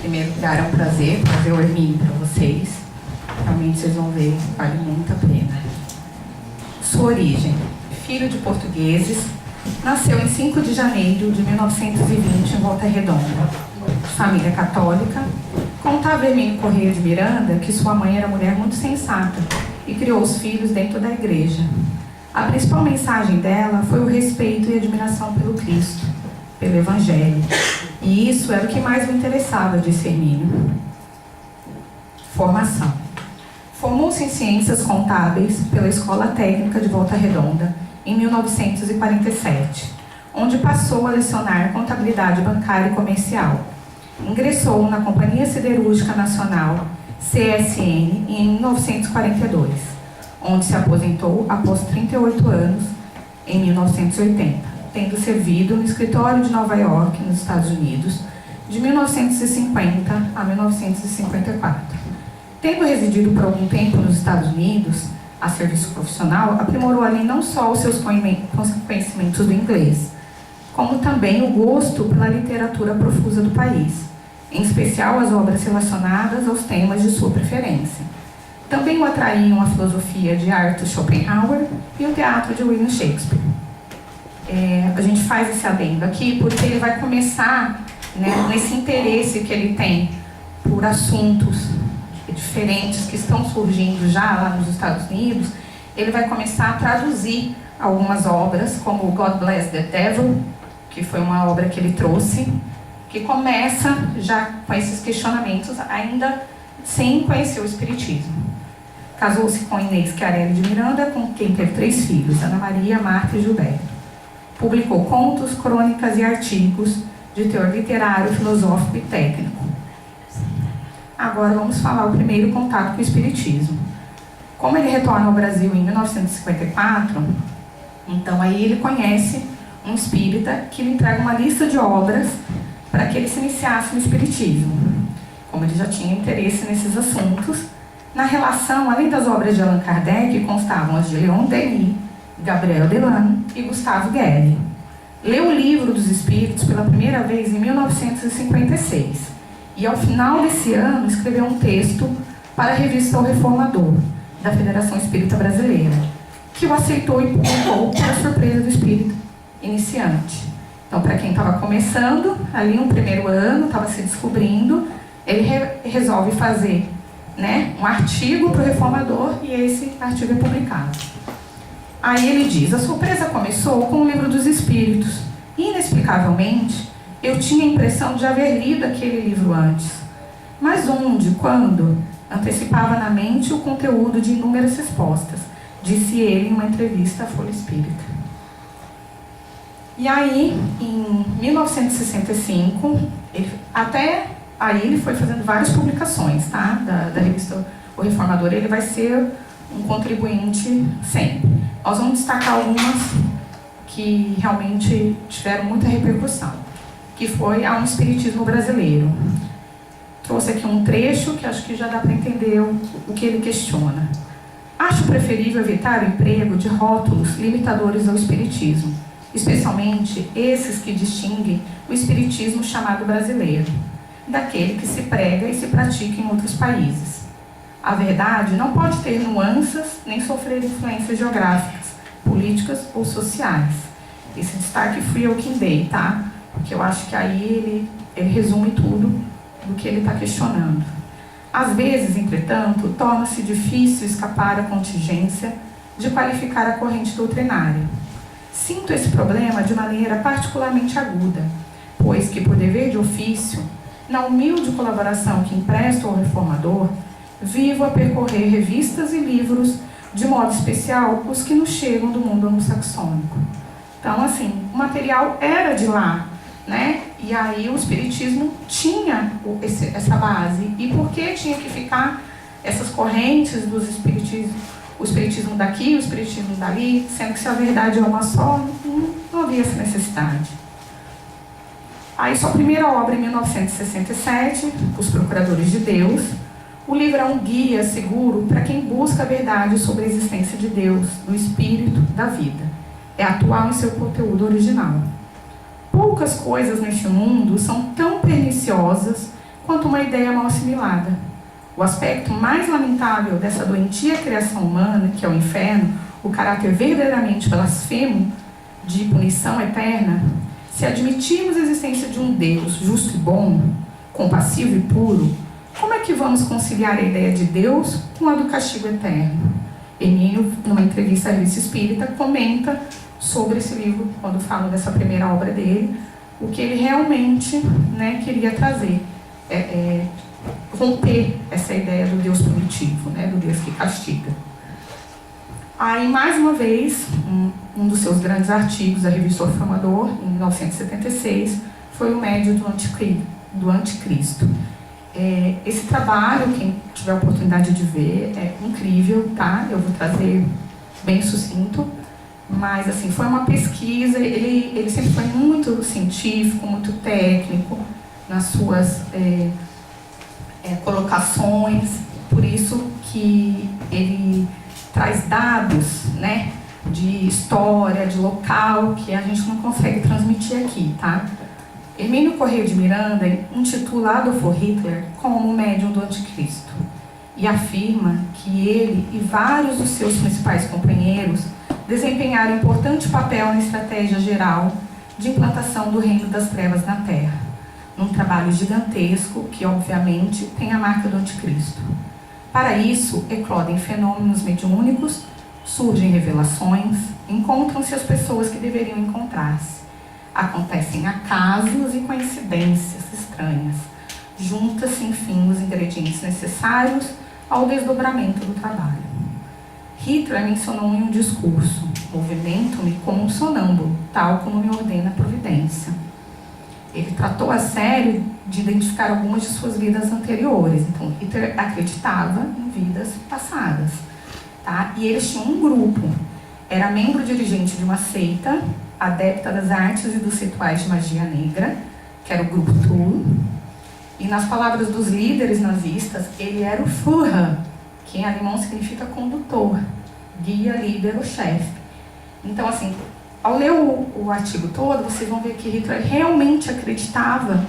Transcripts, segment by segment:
primeiro lugar, é um prazer trazer o Hermínio para vocês. Realmente vocês vão ver, vale muito a pena. Sua origem: filho de portugueses, nasceu em 5 de janeiro de 1920 em Volta Redonda. Família católica. Contava Hermínio Corrêa de Miranda que sua mãe era mulher muito sensata e criou os filhos dentro da igreja. A principal mensagem dela foi o respeito e admiração pelo Cristo, pelo Evangelho. E isso era o que mais me interessava, disse Hermínio. Formação. Formou-se em Ciências Contábeis pela Escola Técnica de Volta Redonda em 1947, onde passou a lecionar contabilidade bancária e comercial. Ingressou na Companhia Siderúrgica Nacional, CSN, em 1942, onde se aposentou após 38 anos, em 1980, tendo servido no escritório de Nova York, nos Estados Unidos, de 1950 a 1954. Tendo residido por algum tempo nos Estados Unidos, a serviço profissional, aprimorou ali não só os seus conhecimentos do inglês, como também o gosto pela literatura profusa do país, em especial as obras relacionadas aos temas de sua preferência. Também o atraíam a filosofia de Arthur Schopenhauer e o teatro de William Shakespeare. A gente faz esse adendo aqui porque ele vai começar, né, nesse interesse que ele tem por assuntos diferentes que estão surgindo já lá nos Estados Unidos. Ele vai começar a traduzir algumas obras, como God Bless the Devil, que foi uma obra que ele trouxe, que começa já com esses questionamentos, ainda sem conhecer o Espiritismo. Casou-se com Inês Chiarelli de Miranda, com quem teve 3 filhos, Ana Maria, Marta e Gilberto. Publicou contos, crônicas e artigos de teor literário, filosófico e técnico. Agora vamos falar o primeiro contato com o Espiritismo. Como ele retorna ao Brasil em 1954, então aí ele conhece um espírita que lhe entrega uma lista de obras para que ele se iniciasse no Espiritismo. Como ele já tinha interesse nesses assuntos, na relação, além das obras de Allan Kardec, constavam as de Leon Denis, Gabriel Delano e Gustavo Guerri. Leu o Livro dos Espíritos pela primeira vez em 1956 e, ao final desse ano, escreveu um texto para a revista O Reformador, da Federação Espírita Brasileira, que o aceitou e publicou para surpresa do espírita iniciante. Então, para quem estava começando, ali no primeiro ano, estava se descobrindo, ele resolve fazer, né, um artigo para o Reformador e esse artigo é publicado. Aí ele diz: a surpresa começou com o Livro dos Espíritos. Inexplicavelmente, eu tinha a impressão de haver lido aquele livro antes. Mas onde, quando, antecipava na mente o conteúdo de inúmeras respostas, disse ele em uma entrevista à Folha Espírita. E aí, em 1965, até aí ele foi fazendo várias publicações, tá? Da revista O Reformador. Ele vai ser um contribuinte sempre. Nós vamos destacar algumas que realmente tiveram muita repercussão, que foi a Um Espiritismo Brasileiro. Trouxe aqui um trecho que acho que já dá para entender o que ele questiona. Acho preferível evitar o emprego de rótulos limitadores ao espiritismo, especialmente esses que distinguem o espiritismo chamado brasileiro, daquele que se prega e se pratica em outros países. A verdade não pode ter nuances nem sofrer influências geográficas, políticas ou sociais. Esse destaque fui eu quem dei, tá? Porque eu acho que aí ele resume tudo do que ele está questionando. Às vezes, entretanto, torna-se difícil escapar à contingência de qualificar a corrente doutrinária. Sinto esse problema de maneira particularmente aguda, pois que, por dever de ofício, na humilde colaboração que empresto ao Reformador, vivo a percorrer revistas e livros, de modo especial os que nos chegam do mundo anglo-saxônico. Então, assim, o material era de lá, né? E aí o Espiritismo tinha essa base. E por que tinha que ficar essas correntes dos espiritismos, o Espiritismo daqui, o Espiritismo dali, sendo que se a verdade é uma só, não havia essa necessidade. Aí sua primeira obra, em 1967, Os Procuradores de Deus. O livro é um guia seguro para quem busca a verdade sobre a existência de Deus, do Espírito, da vida. É atual em seu conteúdo original. Poucas coisas neste mundo são tão perniciosas quanto uma ideia mal assimilada. O aspecto mais lamentável dessa doentia criação humana, que é o inferno, o caráter verdadeiramente blasfemo de punição eterna, se admitirmos a existência de um Deus justo e bom, compassivo e puro, como é que vamos conciliar a ideia de Deus com a do castigo eterno? Hermínio, numa entrevista à Revista Espírita, comenta sobre esse livro, quando fala dessa primeira obra dele, o que ele realmente, né, queria trazer, romper essa ideia do Deus punitivo, né, do Deus que castiga. Aí, mais uma vez, um dos seus grandes artigos da Revista Orfemador, em 1976, foi o Médio do Anticristo. Esse trabalho, quem tiver a oportunidade de ver, é incrível, tá? Eu vou trazer bem sucinto, mas assim, foi uma pesquisa, ele sempre foi muito científico, muito técnico nas suas colocações, por isso que ele traz dados, né, de história, de local, que a gente não consegue transmitir aqui, tá? Hermínio Corrêa de Miranda intitula Adolf Hitler como o médium do anticristo e afirma que ele e vários dos seus principais companheiros desempenharam importante papel na estratégia geral de implantação do reino das trevas na Terra, num trabalho gigantesco que, obviamente, tem a marca do anticristo. Para isso, eclodem fenômenos mediúnicos, surgem revelações, encontram-se as pessoas que deveriam encontrar-se. Acontecem acasos e coincidências estranhas. Junta-se, enfim, os ingredientes necessários ao desdobramento do trabalho. Hitler mencionou em um discurso: movimento-me como um sonâmbulo, tal como me ordena a providência. Ele tratou a sério de identificar algumas de suas vidas anteriores. Então, Hitler acreditava em vidas passadas. Tá? E eles tinham um grupo. Era membro dirigente de uma seita, adepta das artes e dos rituais de magia negra, que era o grupo Thule. E nas palavras dos líderes nazistas, ele era o Führer, que em alemão significa condutor, guia, líder ou chefe. Então, assim, ao ler o artigo todo, vocês vão ver que Hitler realmente acreditava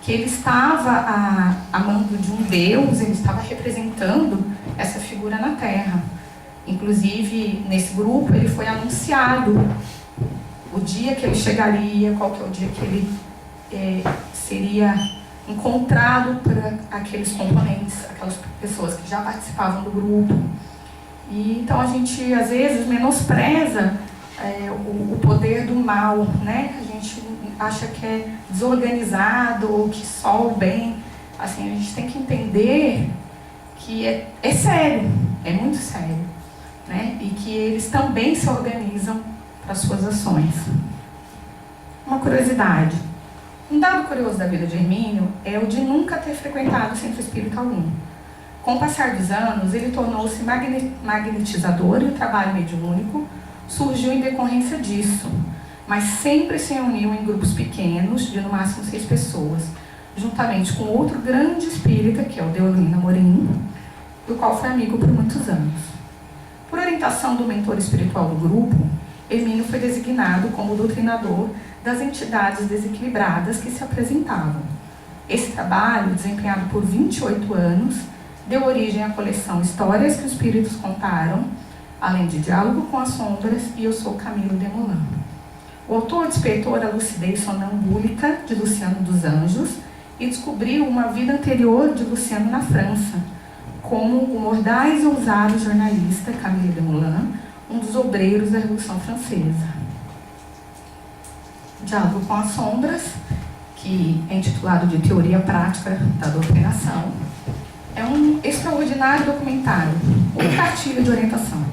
que ele estava a mando de um Deus, ele estava representando essa figura na Terra. Inclusive, nesse grupo, ele foi anunciado o dia que ele chegaria, qual que é o dia que ele seria encontrado por aqueles componentes, aquelas pessoas que já participavam do grupo. E então a gente, às vezes, menospreza o poder do mal, né? A gente acha que é desorganizado ou que só o bem. Assim, a gente tem que entender que é sério, é muito sério, né? E que eles também se organizam para suas ações. Uma curiosidade. Um dado curioso da vida de Hermínio é o de nunca ter frequentado centro espírita algum. Com o passar dos anos, ele tornou-se magnetizador e o trabalho mediúnico surgiu em decorrência disso, mas sempre se reuniu em grupos pequenos, de no máximo 6 pessoas, juntamente com outro grande espírita, que é o Deolino Amorim, do qual foi amigo por muitos anos. Por orientação do mentor espiritual do grupo, Hermínio foi designado como doutrinador das entidades desequilibradas que se apresentavam. Esse trabalho, desempenhado por 28 anos, deu origem à coleção Histórias que os Espíritos Contaram, além de Diálogo com as Sombras e Eu Sou Camilo Desmoulins. O autor despertou a lucidez sonambúlica de Luciano dos Anjos e descobriu uma vida anterior de Luciano na França, como o mordaz e ousado jornalista Camilo Desmoulins, um dos obreiros da Revolução Francesa. Diálogo com as Sombras, que é intitulado de Teoria Prática da Doutrinação, é um extraordinário documentário, ou cartilha de orientação,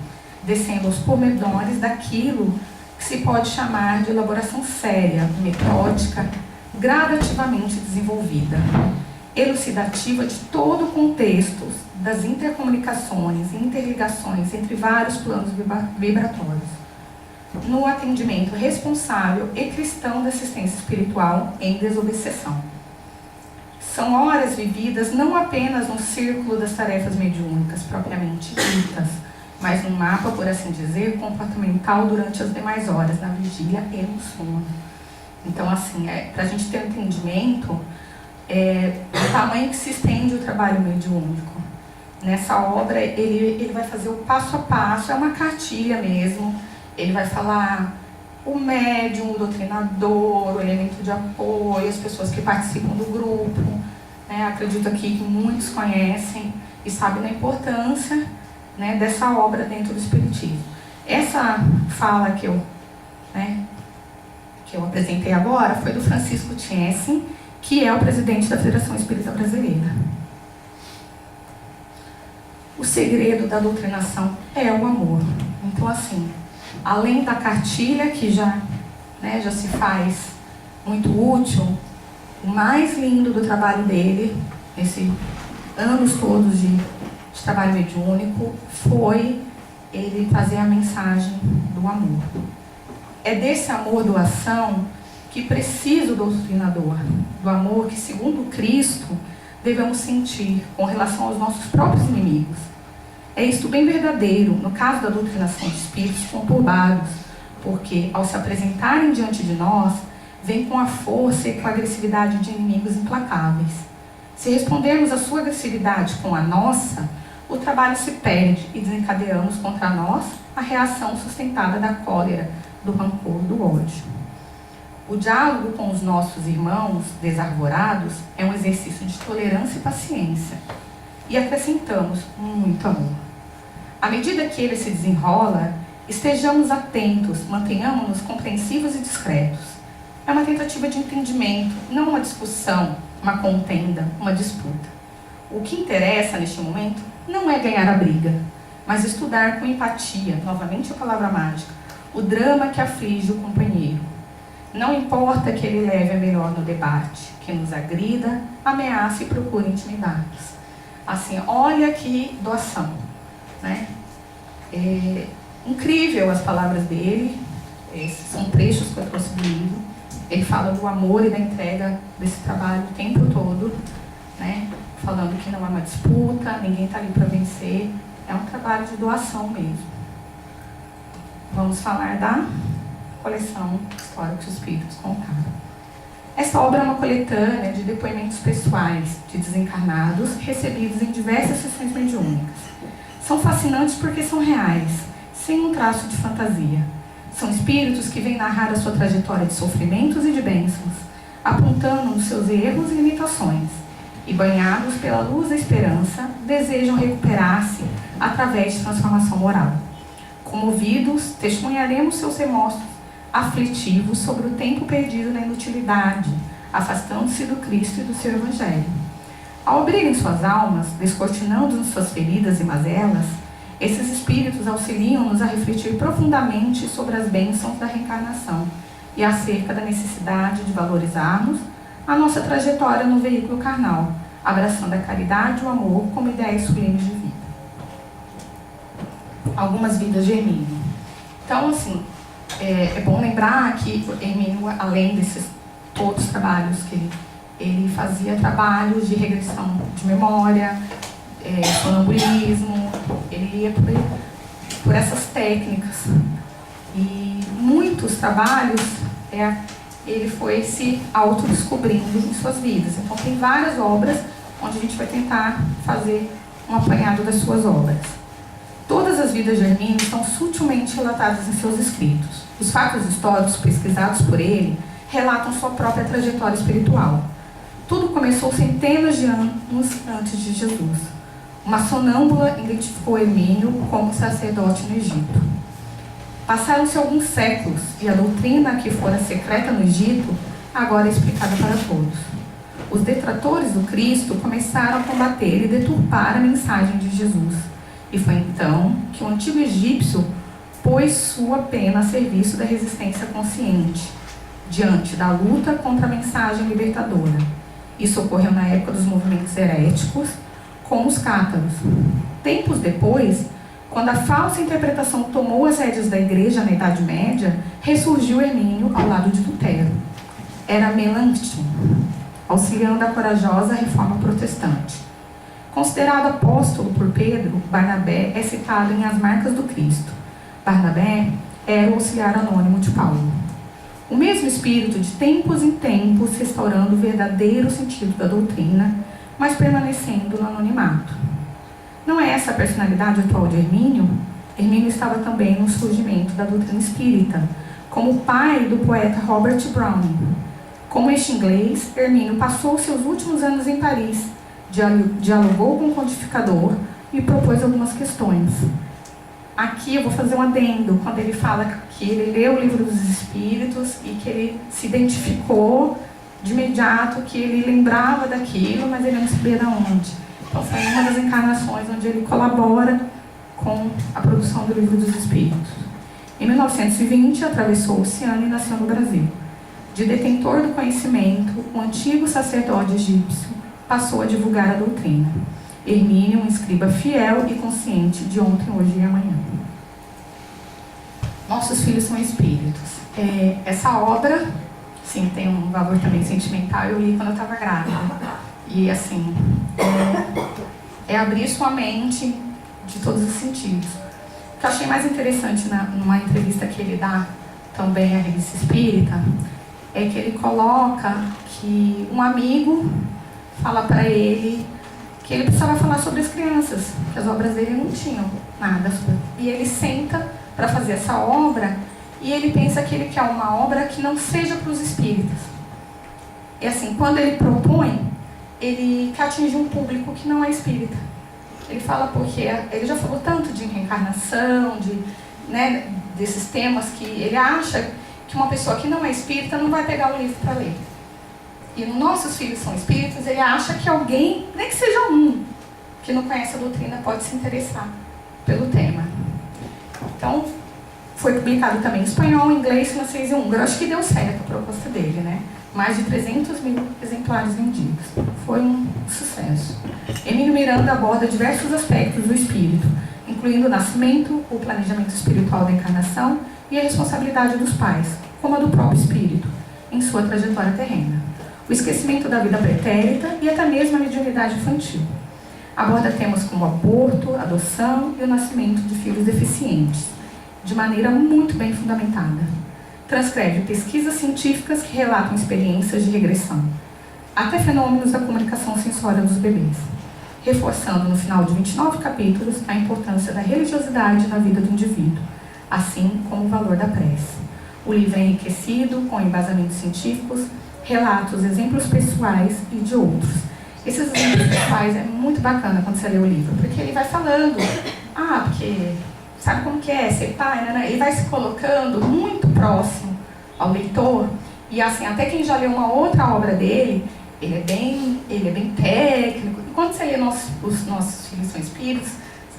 descendo aos pormenores daquilo que se pode chamar de elaboração séria, metódica, gradativamente desenvolvida, elucidativa de todo o contexto das intercomunicações e interligações entre vários planos vibratórios, no atendimento responsável e cristão da assistência espiritual em desobsessão. São horas vividas não apenas no círculo das tarefas mediúnicas propriamente ditas, mas num mapa, por assim dizer, comportamental durante as demais horas, na vigília e no sono. Então, assim, para a gente ter um entendimento, do tamanho que se estende o trabalho mediúnico. Nessa obra, ele vai fazer o passo a passo, é uma cartilha mesmo. Ele vai falar o médium, o doutrinador, o elemento de apoio, as pessoas que participam do grupo. Né? Acredito aqui que muitos conhecem e sabem da importância, né, dessa obra dentro do Espiritismo. Essa fala que eu apresentei agora foi do Francisco Tiessen, que é o presidente da Federação Espírita Brasileira. O segredo da doutrinação é o amor. Então, assim, além da cartilha, que já se faz muito útil, o mais lindo do trabalho dele, nesses anos todos de trabalho mediúnico, foi ele trazer a mensagem do amor. É desse amor doação que precisa o doutrinador, do amor que, segundo Cristo, devemos sentir com relação aos nossos próprios inimigos. É isto bem verdadeiro no caso da doutrinação de espíritos conturbados, porque, ao se apresentarem diante de nós, vem com a força e com a agressividade de inimigos implacáveis. Se respondermos à sua agressividade com a nossa, o trabalho se perde e desencadeamos contra nós a reação sustentada da cólera, do rancor, do ódio. O diálogo com os nossos irmãos desarvorados é um exercício de tolerância e paciência. E acrescentamos muito amor. À medida que ele se desenrola, estejamos atentos, mantenhamos-nos compreensivos e discretos. É uma tentativa de entendimento, não uma discussão, uma contenda, uma disputa. O que interessa neste momento não é ganhar a briga, mas estudar com empatia, novamente a palavra mágica, o drama que aflige o companheiro. Não importa que ele leve a melhor no debate, que nos agrida, ameace e procure intimidades. Assim, olha que doação, né? É incrível as palavras dele, esses são trechos que eu trouxe do livro. Ele fala do amor e da entrega desse trabalho o tempo todo, né? Falando que não é uma disputa, ninguém está ali para vencer, é um trabalho de doação mesmo. Vamos falar da coleção História que os Espíritos Contaram. Essa obra é uma coletânea de depoimentos pessoais de desencarnados recebidos em diversas sessões mediúnicas. São fascinantes porque são reais, sem um traço de fantasia. São espíritos que vêm narrar a sua trajetória de sofrimentos e de bênçãos, apontando os seus erros e limitações, e banhados pela luz da esperança, desejam recuperar-se através de transformação moral. Comovidos, testemunharemos seus remorsos aflitivos sobre o tempo perdido na inutilidade, afastando-se do Cristo e do seu Evangelho. Ao abrirem suas almas, descortinando suas feridas e mazelas, esses espíritos auxiliam-nos a refletir profundamente sobre as bênçãos da reencarnação e acerca da necessidade de valorizarmos a nossa trajetória no veículo carnal, abraçando a caridade e o amor como ideias sublimes de vida. Algumas vidas de Hermínio. Então, assim, é bom lembrar que Hermínio, além desses todos os trabalhos que ele fazia, trabalhos de regressão de memória, sonambulismo, ele ia por essas técnicas. E muitos trabalhos ele foi se autodescobrindo em suas vidas. Então tem várias obras onde a gente vai tentar fazer um apanhado das suas obras. Todas as vidas de Hermínio estão sutilmente relatadas em seus escritos. Os fatos históricos pesquisados por ele relatam sua própria trajetória espiritual. Tudo começou centenas de anos antes de Jesus. Uma sonâmbula identificou Hermínio como sacerdote no Egito. Passaram-se alguns séculos e a doutrina que fora secreta no Egito agora é explicada para todos. Os detratores do Cristo começaram a combater e deturpar a mensagem de Jesus. E foi então que o antigo egípcio pôs sua pena a serviço da resistência consciente, diante da luta contra a mensagem libertadora. Isso ocorreu na época dos movimentos heréticos, com os cátaros. Tempos depois, quando a falsa interpretação tomou as rédeas da igreja na Idade Média, ressurgiu Hermínio ao lado de Lutero. Era Melanchthon, auxiliando a corajosa reforma protestante. Considerado apóstolo por Pedro, Barnabé é citado em As Marcas do Cristo. Barnabé era o auxiliar anônimo de Paulo. O mesmo espírito, de tempos em tempos, restaurando o verdadeiro sentido da doutrina, mas permanecendo no anonimato. Não é essa a personalidade atual de Hermínio? Hermínio estava também no surgimento da doutrina espírita, como pai do poeta Robert Browning. Como este inglês, Hermínio passou seus últimos anos em Paris, dialogou com o codificador e propôs algumas questões. Aqui eu vou fazer um adendo, quando ele fala que ele leu o Livro dos Espíritos e que ele se identificou de imediato, que ele lembrava daquilo, mas ele não sabia de onde. Então foi uma das encarnações onde ele colabora com a produção do Livro dos Espíritos. Em 1920, atravessou o oceano e nasceu no Brasil. De detentor do conhecimento, o antigo sacerdote egípcio passou a divulgar a doutrina. Hermínio, um escriba fiel e consciente de ontem, hoje e amanhã. Nossos filhos são espíritos. Essa obra, sim, tem um valor também sentimental. Eu li quando eu estava grávida. E, assim, é abrir sua mente de todos os sentidos. O que eu achei mais interessante numa entrevista que ele dá também à Revista Espírita é que ele coloca que um amigo fala para ele que ele precisava falar sobre as crianças, que as obras dele não tinham nada sobre. E ele senta para fazer essa obra e ele pensa que ele quer uma obra que não seja para os espíritas. E assim, quando ele propõe, ele quer atingir um público que não é espírita. Ele fala porque ele já falou tanto de reencarnação, desses temas, que ele acha que uma pessoa que não é espírita não vai pegar o livro para ler. E nossos filhos são espíritos, ele acha que alguém, nem que seja um, que não conhece a doutrina, pode se interessar pelo tema. Então, foi publicado também em espanhol, inglês, francês e húngaro. Acho que deu certo a proposta dele, né? Mais de 300 mil exemplares vendidos. Foi um sucesso. Hermínio Miranda aborda diversos aspectos do espírito, incluindo o nascimento, o planejamento espiritual da encarnação e a responsabilidade dos pais, como a do próprio espírito, em sua trajetória terrena. O esquecimento da vida pretérita e até mesmo a mediunidade infantil. Aborda temas como aborto, adoção e o nascimento de filhos deficientes, de maneira muito bem fundamentada. Transcreve pesquisas científicas que relatam experiências de regressão, até fenômenos da comunicação sensória dos bebês, reforçando no final de 29 capítulos a importância da religiosidade na vida do indivíduo, assim como o valor da prece. O livro é enriquecido com embasamentos científicos, relatos, exemplos pessoais e de outros. Esses exemplos pessoais é muito bacana quando você lê o livro, porque ele vai falando, porque sabe como que é ser pai, né? Ele vai se colocando muito próximo ao leitor, e assim, até quem já leu uma outra obra dele, ele é bem técnico. E quando você lê os nossos filhos são espíritos,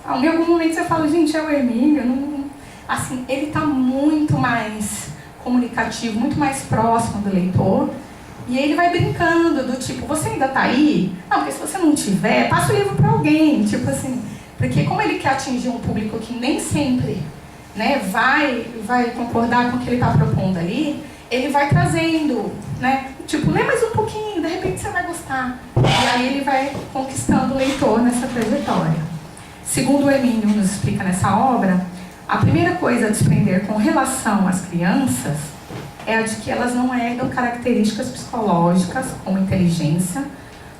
em algum momento você fala, gente, é o Hermínio, assim, ele está muito mais comunicativo, muito mais próximo do leitor. E ele vai brincando, do tipo, você ainda tá aí? Não, porque se você não tiver, passa o livro para alguém, tipo assim. Porque como ele quer atingir um público que nem sempre, né, vai concordar com o que ele está propondo ali, ele vai trazendo, né, tipo, lê mais um pouquinho, de repente você vai gostar. E aí ele vai conquistando o leitor nessa trajetória. Segundo o Hermínio nos explica nessa obra, a primeira coisa a desprender com relação às crianças é a de que elas não herdam características psicológicas, como inteligência,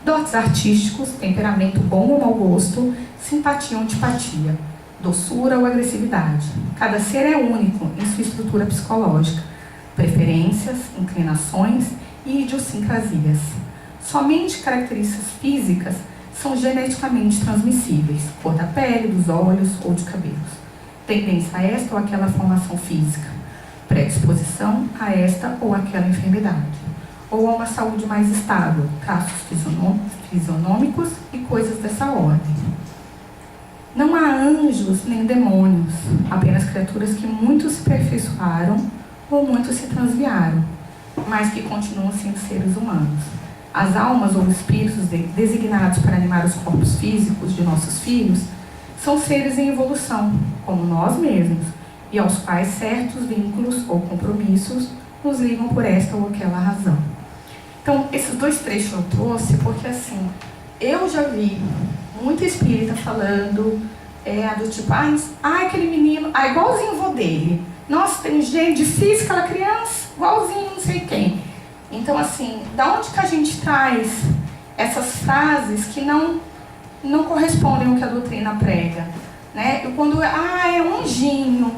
dotes artísticos, temperamento bom ou mau gosto, simpatia ou antipatia, doçura ou agressividade. Cada ser é único em sua estrutura psicológica, preferências, inclinações e idiosincrasias. Somente características físicas são geneticamente transmissíveis, cor da pele, dos olhos ou de cabelos, tendência a esta ou aquela formação física, predisposição a esta ou aquela enfermidade, ou a uma saúde mais estável, traços fisionômicos e coisas dessa ordem. Não há anjos nem demônios, apenas criaturas que muito se aperfeiçoaram ou muito se transviaram, mas que continuam sendo seres humanos. As almas ou espíritos designados para animar os corpos físicos de nossos filhos são seres em evolução, como nós mesmos, e aos quais certos vínculos ou compromissos nos ligam por esta ou aquela razão. Então, esses dois trechos eu trouxe porque, assim, eu já vi muita espírita falando do tipo, aquele menino, igualzinho o vô dele, Nossa, tem um gênio difícil aquela criança, igualzinho não sei quem. Então, assim, da onde que a gente traz essas frases que não correspondem ao que a doutrina prega? Né? E quando, é um anjinho,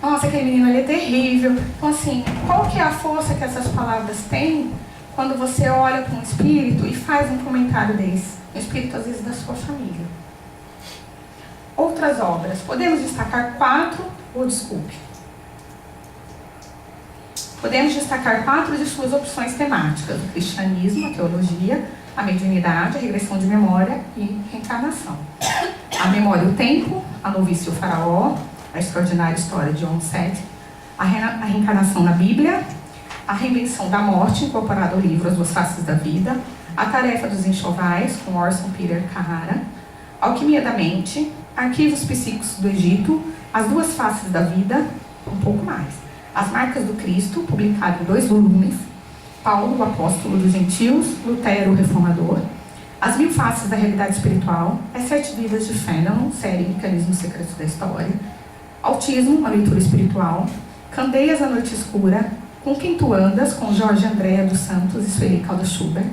nossa, aquele menino ali é terrível. Então, assim, qual que é a força que essas palavras têm quando você olha para um espírito e faz um comentário desse? Um espírito, às vezes, da sua família. Outras obras. Podemos destacar Podemos destacar 4 de suas opções temáticas: o cristianismo, a teologia, a mediunidade, a regressão de memória e reencarnação. A memória e o tempo, a novice e o faraó, a extraordinária história de Onset, a reencarnação na Bíblia, a reinvenção da morte, incorporada ao livro As Duas Faces da Vida, a tarefa dos enxovais, com Orson Peter Carrara, alquimia da mente, arquivos psíquicos do Egito, As Duas Faces da Vida, um pouco mais. As Marcas do Cristo, publicado em 2 volumes, Paulo, o Apóstolo dos Gentios, Lutero, o Reformador, As Mil Faces da Realidade Espiritual, As 7 Vidas de Fenelon, série Mecanismos Secretos da História, Autismo, uma leitura espiritual, Candeias da Noite Escura, Com Quem Tu Andas, com Jorge Andréa dos Santos e Sueli Caldas Schubert,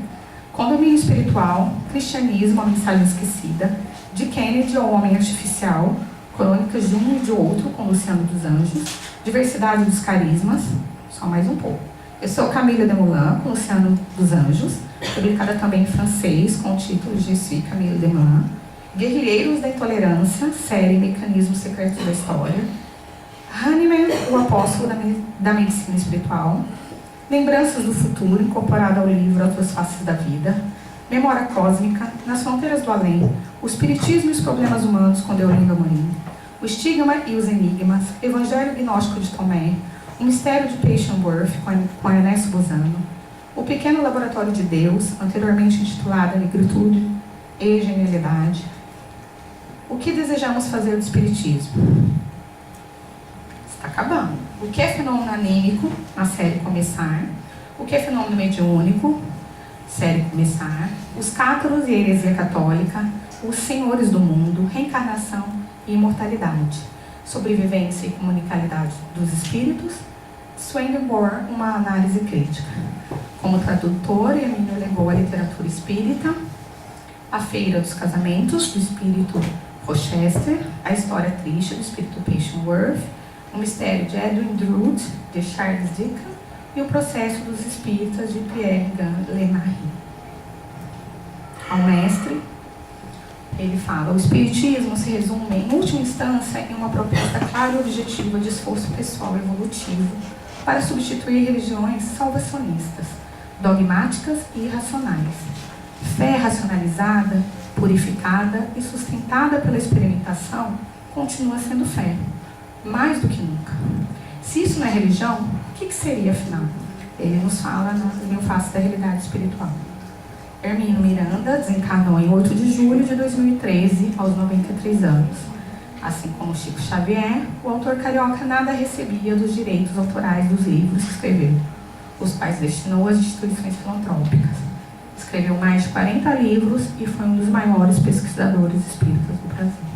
Condomínio Espiritual, Cristianismo, a Mensagem Esquecida, de Kennedy ao Homem Artificial, Crônicas de Um e de Outro, com Luciano dos Anjos, Diversidade dos Carismas, só mais um pouco. Eu sou Camila Desmoulins, com Luciano dos Anjos, publicada também em francês, com o título Je suis Camille Desmoulins. Guerrilheiros da Intolerância, série Mecanismos Secretos da História. Hahnemann, o Apóstolo da Medicina Espiritual. Lembranças do Futuro, incorporada ao livro As Duas Faces da Vida. Memória Cósmica, Nas Fronteiras do Além, O Espiritismo e os Problemas Humanos, com Deolindo Amorim. O Estigma e os Enigmas, Evangelho Gnóstico de Tomé, O Mistério de Passion-Worth, com Ernesto Bozano, O Pequeno Laboratório de Deus, anteriormente intitulada Negritude e Genialidade. O que desejamos fazer do Espiritismo? Está acabando. O que é fenômeno anímico, na série Começar. O que é fenômeno mediúnico, série Começar. Os Cátaros e a Heresia Católica. Os Senhores do Mundo, Reencarnação e Imortalidade. Sobrevivência e Comunicabilidade dos Espíritos. Swedenborg, uma análise crítica. Como tradutor, Emílio levou a literatura espírita, A Feira dos Casamentos, do espírito Rochester, A História Triste, do espírito Passion-Worth, O Mistério de Edwin Drood, de Charles Dickens, e O Processo dos Espíritas, de Pierre Lenarie. Ao mestre, ele fala: o Espiritismo se resume, em última instância, em uma proposta clara e objetiva de esforço pessoal evolutivo para substituir religiões salvacionistas, dogmáticas e irracionais. Fé racionalizada, purificada e sustentada pela experimentação continua sendo fé, mais do que nunca. Se isso não é religião, o que seria, afinal? Ele nos fala nas Mil Faces da Realidade Espiritual. Hermínio Miranda desencarnou em 8 de julho de 2013, aos 93 anos. Assim como Chico Xavier, o autor carioca nada recebia dos direitos autorais dos livros que escreveu, os quais destinou às instituições filantrópicas. Escreveu mais de 40 livros e foi um dos maiores pesquisadores espíritas do Brasil.